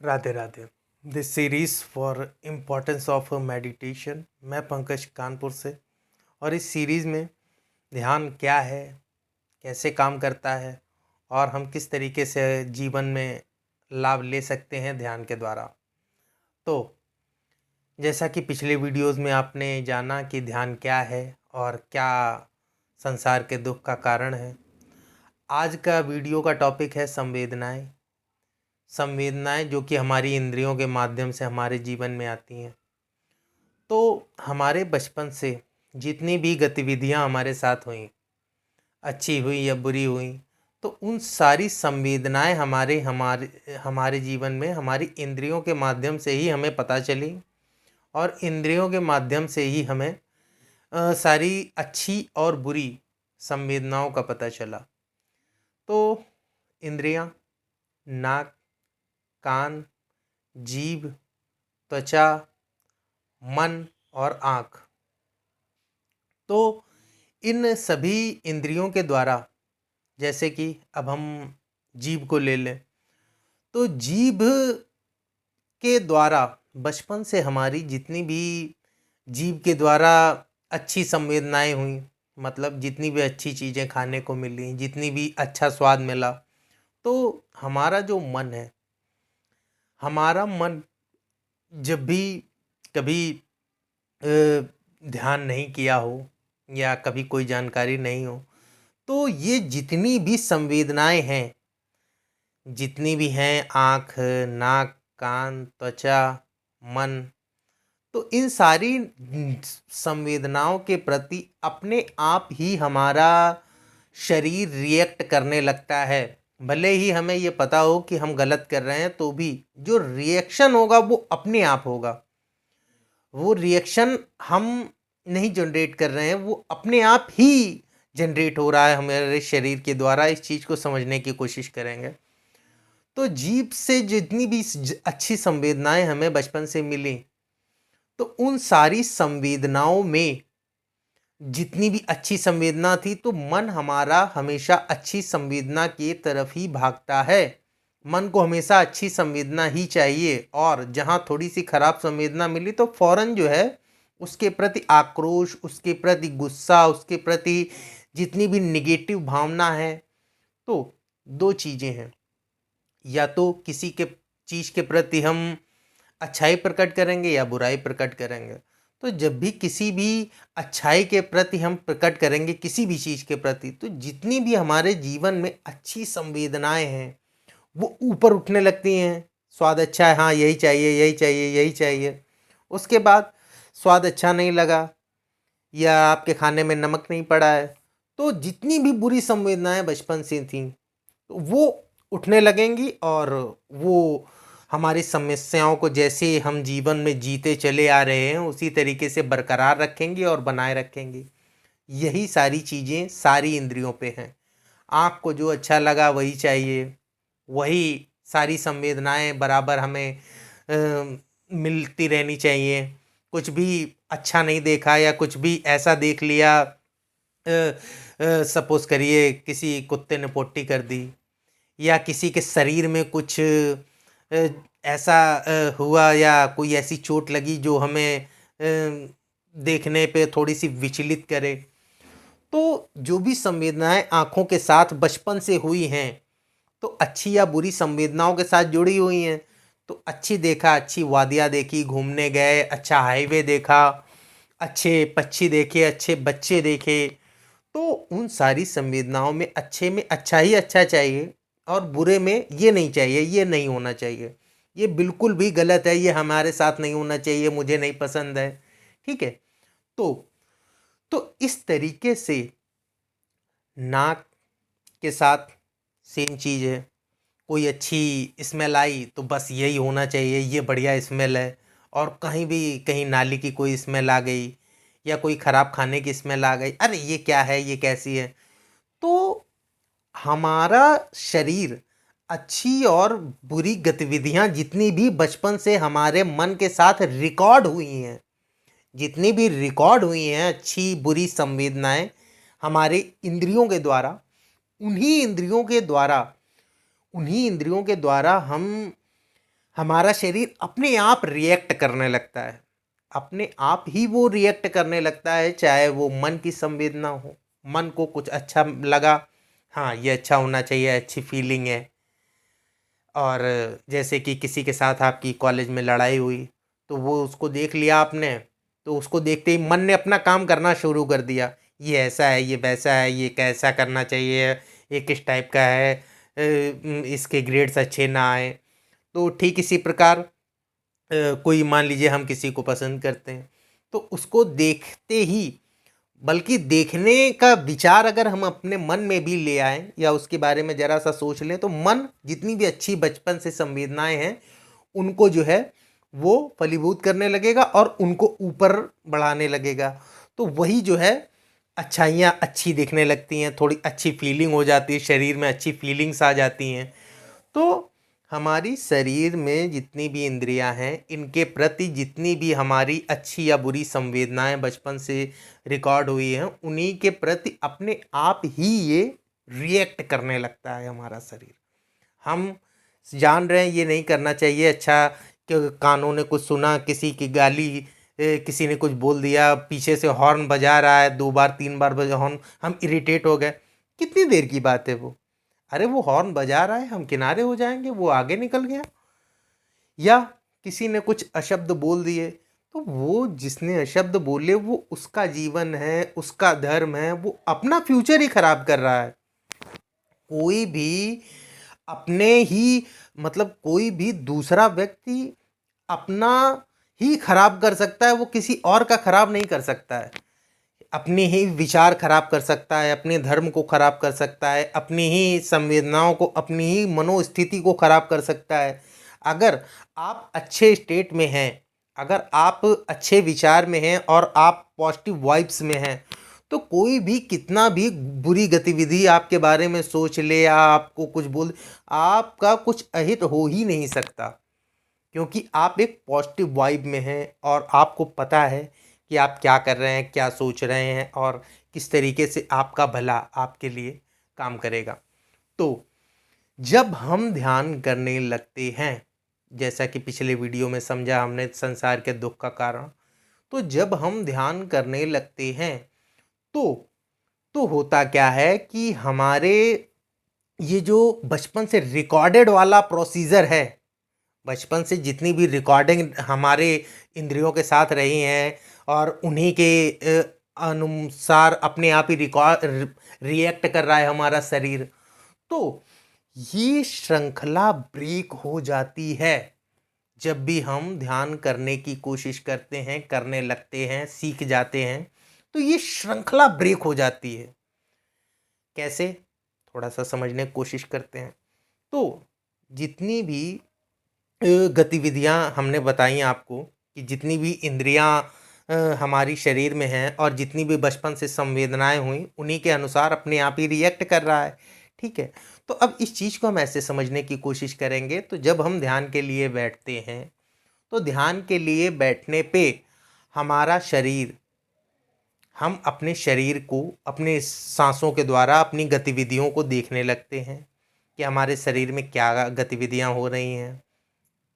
Radhe Radhe. This series for importance of meditation. मैं पंकज कानपुर से। और इस सीरीज़ में ध्यान क्या है, कैसे काम करता है और हम किस तरीके से जीवन में लाभ ले सकते हैं ध्यान के द्वारा। तो जैसा कि पिछले वीडियोस में आपने जाना कि ध्यान क्या है और क्या संसार के दुख का कारण है, आज का वीडियो का टॉपिक है संवेदनाएं। संवेदनाएं जो कि हमारी इंद्रियों के माध्यम से हमारे जीवन में आती हैं। तो हमारे बचपन से जितनी भी गतिविधियां हमारे साथ हुई, अच्छी हुई या बुरी हुई, तो उन सारी संवेदनाएं हमारे हमारे हमारे जीवन में हमारी इंद्रियों के माध्यम से ही हमें पता चली। और इंद्रियों के माध्यम से ही हमें सारी अच्छी और बुरी संवेदनाओं का पता चला। तो इंद्रियां, नाक, कान, जीभ, त्वचा, मन और आँख, तो इन सभी इंद्रियों के द्वारा, जैसे कि अब हम जीभ को ले लें, तो जीभ के द्वारा बचपन से हमारी जितनी भी जीभ के द्वारा अच्छी संवेदनाएं हुई, मतलब जितनी भी अच्छी चीज़ें खाने को मिली, जितनी भी अच्छा स्वाद मिला, तो हमारा जो मन है, हमारा मन जब भी कभी ध्यान नहीं किया हो या कभी कोई जानकारी नहीं हो, तो ये जितनी भी संवेदनाएं हैं, जितनी भी हैं, आँख, नाक, कान, त्वचा, मन, तो इन सारी संवेदनाओं के प्रति अपने आप ही हमारा शरीर रिएक्ट करने लगता है। भले ही हमें ये पता हो कि हम गलत कर रहे हैं, तो भी जो रिएक्शन होगा वो अपने आप होगा। वो रिएक्शन हम नहीं जनरेट कर रहे हैं, वो अपने आप ही जनरेट हो रहा है हमारे शरीर के द्वारा। इस चीज़ को समझने की कोशिश करेंगे। तो जीभ से जितनी भी अच्छी संवेदनाएं हमें बचपन से मिली, तो उन सारी संवेदनाओं में जितनी भी अच्छी संवेदना थी, तो मन हमारा हमेशा अच्छी संवेदना की तरफ ही भागता है। मन को हमेशा अच्छी संवेदना ही चाहिए, और जहाँ थोड़ी सी खराब संवेदना मिली तो फौरन जो है उसके प्रति आक्रोश, उसके प्रति गुस्सा, उसके प्रति जितनी भी निगेटिव भावना है। तो दो चीज़ें हैं, या तो किसी के चीज़ के प्रति हम अच्छाई प्रकट करेंगे या बुराई प्रकट करेंगे। तो जब भी किसी भी अच्छाई के प्रति हम प्रकट करेंगे, किसी भी चीज़ के प्रति, तो जितनी भी हमारे जीवन में अच्छी संवेदनाएं हैं वो ऊपर उठने लगती हैं। स्वाद अच्छा है, हाँ यही चाहिए, यही चाहिए, यही चाहिए। उसके बाद स्वाद अच्छा नहीं लगा या आपके खाने में नमक नहीं पड़ा है, तो जितनी भी बुरी संवेदनाएं बचपन से थीं, तो वो उठने लगेंगी, और वो हमारी समस्याओं को जैसे हम जीवन में जीते चले आ रहे हैं उसी तरीके से बरकरार रखेंगी और बनाए रखेंगी। यही सारी चीज़ें सारी इंद्रियों पे हैं। आँख को जो अच्छा लगा वही चाहिए, वही सारी संवेदनाएं बराबर हमें मिलती रहनी चाहिए। कुछ भी अच्छा नहीं देखा या कुछ भी ऐसा देख लिया, सपोज करिए किसी कुत्ते ने पोटी कर दी, या किसी के शरीर में कुछ ऐसा हुआ, या कोई ऐसी चोट लगी जो हमें देखने पे थोड़ी सी विचलित करे, तो जो भी संवेदनाएं आँखों के साथ बचपन से हुई हैं, तो अच्छी या बुरी संवेदनाओं के साथ जुड़ी हुई हैं। तो अच्छी देखा, अच्छी वादियाँ देखी, घूमने गए, अच्छा हाईवे देखा, अच्छे पक्षी देखे, अच्छे बच्चे देखे, तो उन सारी संवेदनाओं में अच्छे में अच्छा ही अच्छा चाहिए, और बुरे में ये नहीं चाहिए, ये नहीं होना चाहिए, ये बिल्कुल भी गलत है, ये हमारे साथ नहीं होना चाहिए, मुझे नहीं पसंद है। ठीक है। तो इस तरीके से नाक के साथ सेम चीज़ है। कोई अच्छी स्मेल आई तो बस यही होना चाहिए, ये बढ़िया स्मेल है। और कहीं भी कहीं नाली की कोई स्मेल आ गई या कोई ख़राब खाने की स्मेल आ गई, अरे ये क्या है, ये कैसी है। तो हमारा शरीर अच्छी और बुरी गतिविधियां जितनी भी बचपन से हमारे मन के साथ रिकॉर्ड हुई हैं, जितनी भी रिकॉर्ड हुई हैं अच्छी बुरी संवेदनाएं हमारे इंद्रियों के द्वारा, उन्हीं इंद्रियों के द्वारा उन्हीं इंद्रियों के द्वारा हम हमारा शरीर अपने आप रिएक्ट करने लगता है, अपने आप ही वो रिएक्ट करने लगता है, चाहे वो मन की संवेदना हो, मन को कुछ अच्छा लगा, हाँ ये अच्छा होना चाहिए, अच्छी फीलिंग है। और जैसे कि किसी के साथ आपकी कॉलेज में लड़ाई हुई, तो वो उसको देख लिया आपने, तो उसको देखते ही मन ने अपना काम करना शुरू कर दिया, ये ऐसा है, ये वैसा है, ये कैसा करना चाहिए, ये किस टाइप का है, इसके ग्रेड्स अच्छे ना आए। तो ठीक इसी प्रकार कोई मान लीजिए हम किसी को पसंद करते हैं, तो उसको देखते ही, बल्कि देखने का विचार अगर हम अपने मन में भी ले आएं या उसके बारे में ज़रा सा सोच लें, तो मन जितनी भी अच्छी बचपन से संवेदनाएं हैं उनको जो है वो फलीभूत करने लगेगा और उनको ऊपर बढ़ाने लगेगा। तो वही जो है अच्छाइयाँ अच्छी दिखने लगती हैं, थोड़ी अच्छी फीलिंग हो जाती है, शरीर में अच्छी फीलिंग्स आ जाती हैं। तो हमारी शरीर में जितनी भी इंद्रियां हैं, इनके प्रति जितनी भी हमारी अच्छी या बुरी संवेदनाएं बचपन से रिकॉर्ड हुई हैं, उन्हीं के प्रति अपने आप ही ये रिएक्ट करने लगता है हमारा शरीर। हम जान रहे हैं ये नहीं करना चाहिए, अच्छा कि कानों ने कुछ सुना, किसी की गाली, किसी ने कुछ बोल दिया, पीछे से हॉर्न बजा रहा है, 2 बार 3 बार बजा हॉर्न, हम इरिटेट हो गए। कितनी देर की बात है वो, अरे वो हॉर्न बजा रहा है, हम किनारे हो जाएंगे, वो आगे निकल गया। या किसी ने कुछ अशब्द बोल दिए, तो वो जिसने अशब्द बोले वो उसका जीवन है, उसका धर्म है, वो अपना फ्यूचर ही खराब कर रहा है। कोई भी अपने ही मतलब कोई भी दूसरा व्यक्ति अपना ही खराब कर सकता है, वो किसी और का खराब नहीं कर सकता है। अपने ही विचार खराब कर सकता है, अपने धर्म को खराब कर सकता है, अपनी ही संवेदनाओं को, अपनी ही मनोस्थिति को खराब कर सकता है। अगर आप अच्छे स्टेट में हैं, अगर आप अच्छे विचार में हैं और आप पॉजिटिव वाइब्स में हैं, तो कोई भी कितना भी बुरी गतिविधि आपके बारे में सोच ले या आपको कुछ बोल, आपका कुछ अहित हो ही नहीं सकता, क्योंकि आप एक पॉजिटिव वाइब में हैं और आपको पता है कि आप क्या कर रहे हैं, क्या सोच रहे हैं और किस तरीके से आपका भला आपके लिए काम करेगा। तो जब हम ध्यान करने लगते हैं, जैसा कि पिछले वीडियो में समझा हमने संसार के दुख का कारण, तो जब हम ध्यान करने लगते हैं तो होता क्या है कि हमारे ये जो बचपन से रिकॉर्डेड वाला प्रोसीजर है, बचपन से जितनी भी रिकॉर्डिंग हमारे इंद्रियों के साथ रही हैं और उन्हीं के अनुसार अपने आप ही रिएक्ट कर रहा है हमारा शरीर, तो ये श्रृंखला ब्रेक हो जाती है जब भी हम ध्यान करने की कोशिश करते हैं, करने लगते हैं, सीख जाते हैं, तो ये श्रृंखला ब्रेक हो जाती है। कैसे, थोड़ा सा समझने की कोशिश करते हैं। तो जितनी भी गतिविधियां हमने बताई आपको, कि जितनी भी इंद्रियां हमारी शरीर में हैं और जितनी भी बचपन से संवेदनाएं हुई, उन्हीं के अनुसार अपने आप ही रिएक्ट कर रहा है। ठीक है, तो अब इस चीज़ को हम ऐसे समझने की कोशिश करेंगे। तो जब हम ध्यान के लिए बैठते हैं, तो ध्यान के लिए बैठने पे हमारा शरीर, हम अपने शरीर को अपने सांसों के द्वारा अपनी गतिविधियों को देखने लगते हैं कि हमारे शरीर में क्या गतिविधियां हो रही हैं।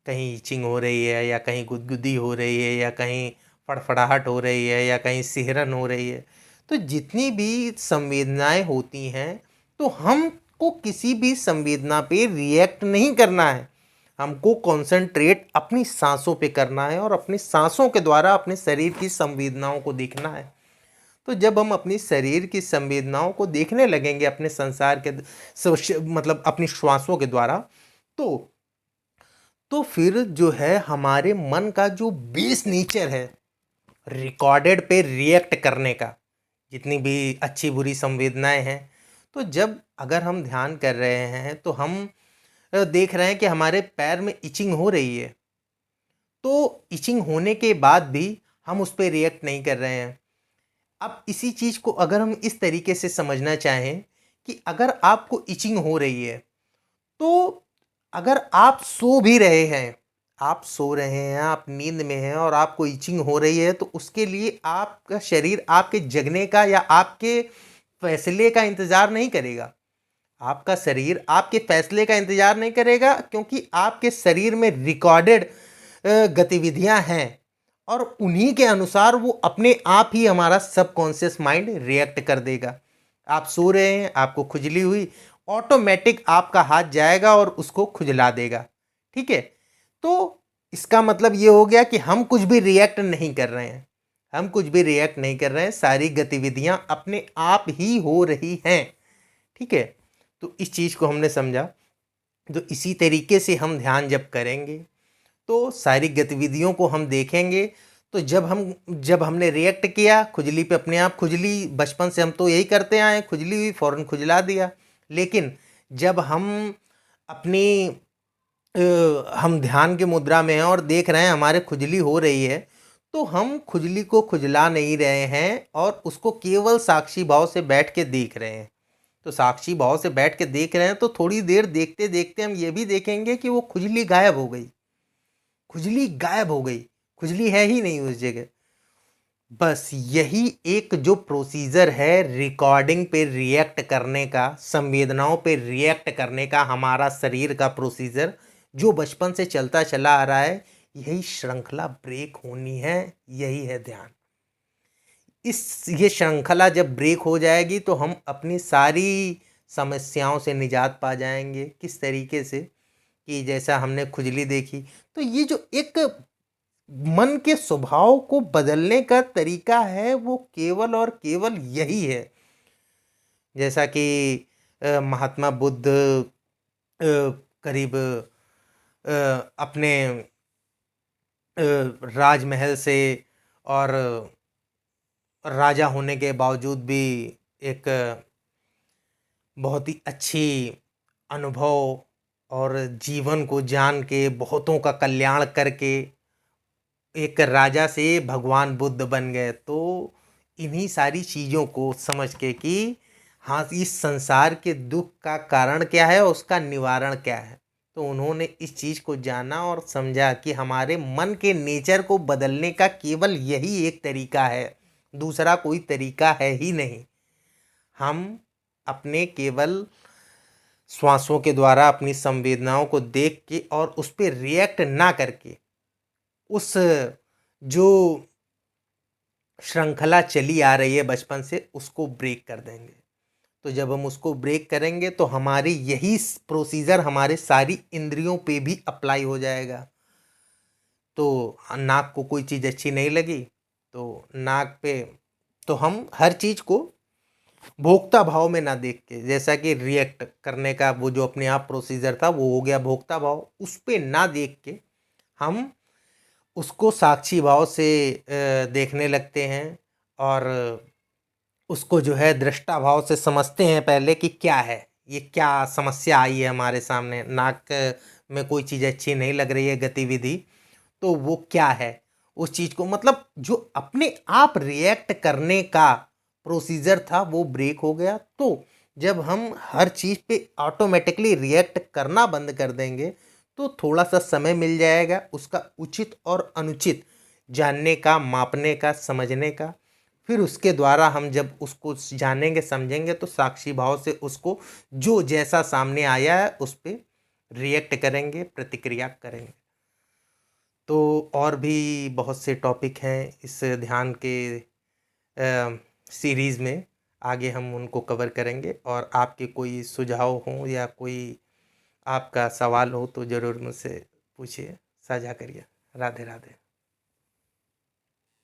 कहीं ईचिंग हो रही है, या कहीं गुदगुदी हो रही है, या कहीं फड़फड़ाहट हो रही है, या कहीं सिहरन हो रही है। तो जितनी भी संवेदनाएं होती हैं, तो हमको किसी भी संवेदना पे रिएक्ट नहीं करना है, हमको कंसंट्रेट अपनी सांसों पे करना है और अपनी सांसों के द्वारा अपने शरीर की संवेदनाओं को देखना है। तो जब हम अपनी शरीर की संवेदनाओं को देखने लगेंगे अपने संसार के मतलब अपनी श्वासों के द्वारा, तो फिर जो है हमारे मन का जो बेस नेचर है रिकॉर्डेड पे रिएक्ट करने का, जितनी भी अच्छी बुरी संवेदनाएं हैं, तो जब अगर हम ध्यान कर रहे हैं तो हम देख रहे हैं कि हमारे पैर में इचिंग हो रही है, तो इचिंग होने के बाद भी हम उस पर रिएक्ट नहीं कर रहे हैं। अब इसी चीज़ को अगर हम इस तरीके से समझना चाहें कि अगर आपको इचिंग हो रही है, तो अगर आप सो भी रहे हैं, आप सो रहे हैं, आप नींद में हैं और आपको इचिंग हो रही है, तो उसके लिए आपका शरीर आपके जगने का या आपके फैसले का इंतज़ार नहीं करेगा। आपका शरीर आपके फैसले का इंतज़ार नहीं करेगा, क्योंकि आपके शरीर में रिकॉर्डेड गतिविधियां हैं और उन्हीं के अनुसार वो अपने आप ही हमारा सबकॉन्शियस माइंड रिएक्ट कर देगा। आप सो रहे हैं, आपको खुजली हुई, ऑटोमेटिक आपका हाथ जाएगा और उसको खुजला देगा। ठीक है, तो इसका मतलब ये हो गया कि हम कुछ भी रिएक्ट नहीं कर रहे हैं, हम कुछ भी रिएक्ट नहीं कर रहे हैं, सारी गतिविधियां अपने आप ही हो रही हैं। ठीक है, तो इस चीज़ को हमने समझा। तो इसी तरीके से हम ध्यान जब करेंगे तो सारी गतिविधियों को हम देखेंगे। तो जब हमने रिएक्ट किया खुजली पे, अपने आप खुजली, बचपन से हम तो यही करते आए, खुजली हुई फ़ौरन खुजला दिया। लेकिन जब हम अपनी हम ध्यान की मुद्रा में हैं और देख रहे हैं हमारे खुजली हो रही है, तो हम खुजली को खुजला नहीं रहे हैं और उसको केवल साक्षी भाव से बैठ के देख रहे हैं। तो साक्षी भाव से बैठ के देख रहे हैं तो थोड़ी देर देखते देखते हम ये भी देखेंगे कि वो खुजली गायब हो गई, खुजली गायब हो गई, खुजली है ही नहीं उस जगह। बस यही एक जो प्रोसीजर है रिकॉर्डिंग पे रिएक्ट करने का, संवेदनाओं पे रिएक्ट करने का, हमारा शरीर का प्रोसीजर जो बचपन से चलता चला आ रहा है, यही श्रृंखला ब्रेक होनी है, यही है ध्यान। ये श्रृंखला जब ब्रेक हो जाएगी तो हम अपनी सारी समस्याओं से निजात पा जाएंगे। किस तरीके से कि जैसा हमने खुजली देखी, तो ये जो एक मन के स्वभाव को बदलने का तरीका है वो केवल और केवल यही है। जैसा कि महात्मा बुद्ध करीब अपने राजमहल से और राजा होने के बावजूद भी एक बहुत ही अच्छी अनुभव और जीवन को जान के, बहुतों का कल्याण करके एक राजा से भगवान बुद्ध बन गए। तो इन्हीं सारी चीज़ों को समझ के कि हाँ, इस संसार के दुख का कारण क्या है और उसका निवारण क्या है, तो उन्होंने इस चीज़ को जाना और समझा कि हमारे मन के नेचर को बदलने का केवल यही एक तरीका है, दूसरा कोई तरीका है ही नहीं। हम अपने केवल श्वासों के द्वारा अपनी संवेदनाओं को देख के और उस पर रिएक्ट ना करके उस जो श्रृंखला चली आ रही है बचपन से, उसको ब्रेक कर देंगे। तो जब हम उसको ब्रेक करेंगे तो हमारी यही प्रोसीजर हमारे सारी इंद्रियों पे भी अप्लाई हो जाएगा। तो नाक को कोई चीज़ अच्छी नहीं लगी तो नाक पे, तो हम हर चीज़ को भोक्ता भाव में ना देख के, जैसा कि रिएक्ट करने का वो जो अपने आप प्रोसीजर था वो हो गया भोक्ता भाव, उस पे ना देख के हम उसको साक्षी भाव से देखने लगते हैं और उसको जो है दृष्टा भाव से समझते हैं पहले कि क्या है, ये क्या समस्या आई है हमारे सामने, नाक में कोई चीज़ अच्छी नहीं लग रही है गतिविधि, तो वो क्या है उस चीज़ को, मतलब जो अपने आप रिएक्ट करने का प्रोसीजर था वो ब्रेक हो गया। तो जब हम हर चीज़ पे ऑटोमेटिकली रिएक्ट करना बंद कर देंगे तो थोड़ा सा समय मिल जाएगा उसका उचित और अनुचित जानने का, मापने का, समझने का। फिर उसके द्वारा हम जब उसको जानेंगे, समझेंगे तो साक्षी भाव से उसको जो जैसा सामने आया है उस पर रिएक्ट करेंगे, प्रतिक्रिया करेंगे। तो और भी बहुत से टॉपिक हैं इस ध्यान के सीरीज़ में, आगे हम उनको कवर करेंगे। और आपके कोई सुझाव हों या कोई आपका सवाल हो तो ज़रूर मुझसे पूछिए, साझा करिए। राधे राधे।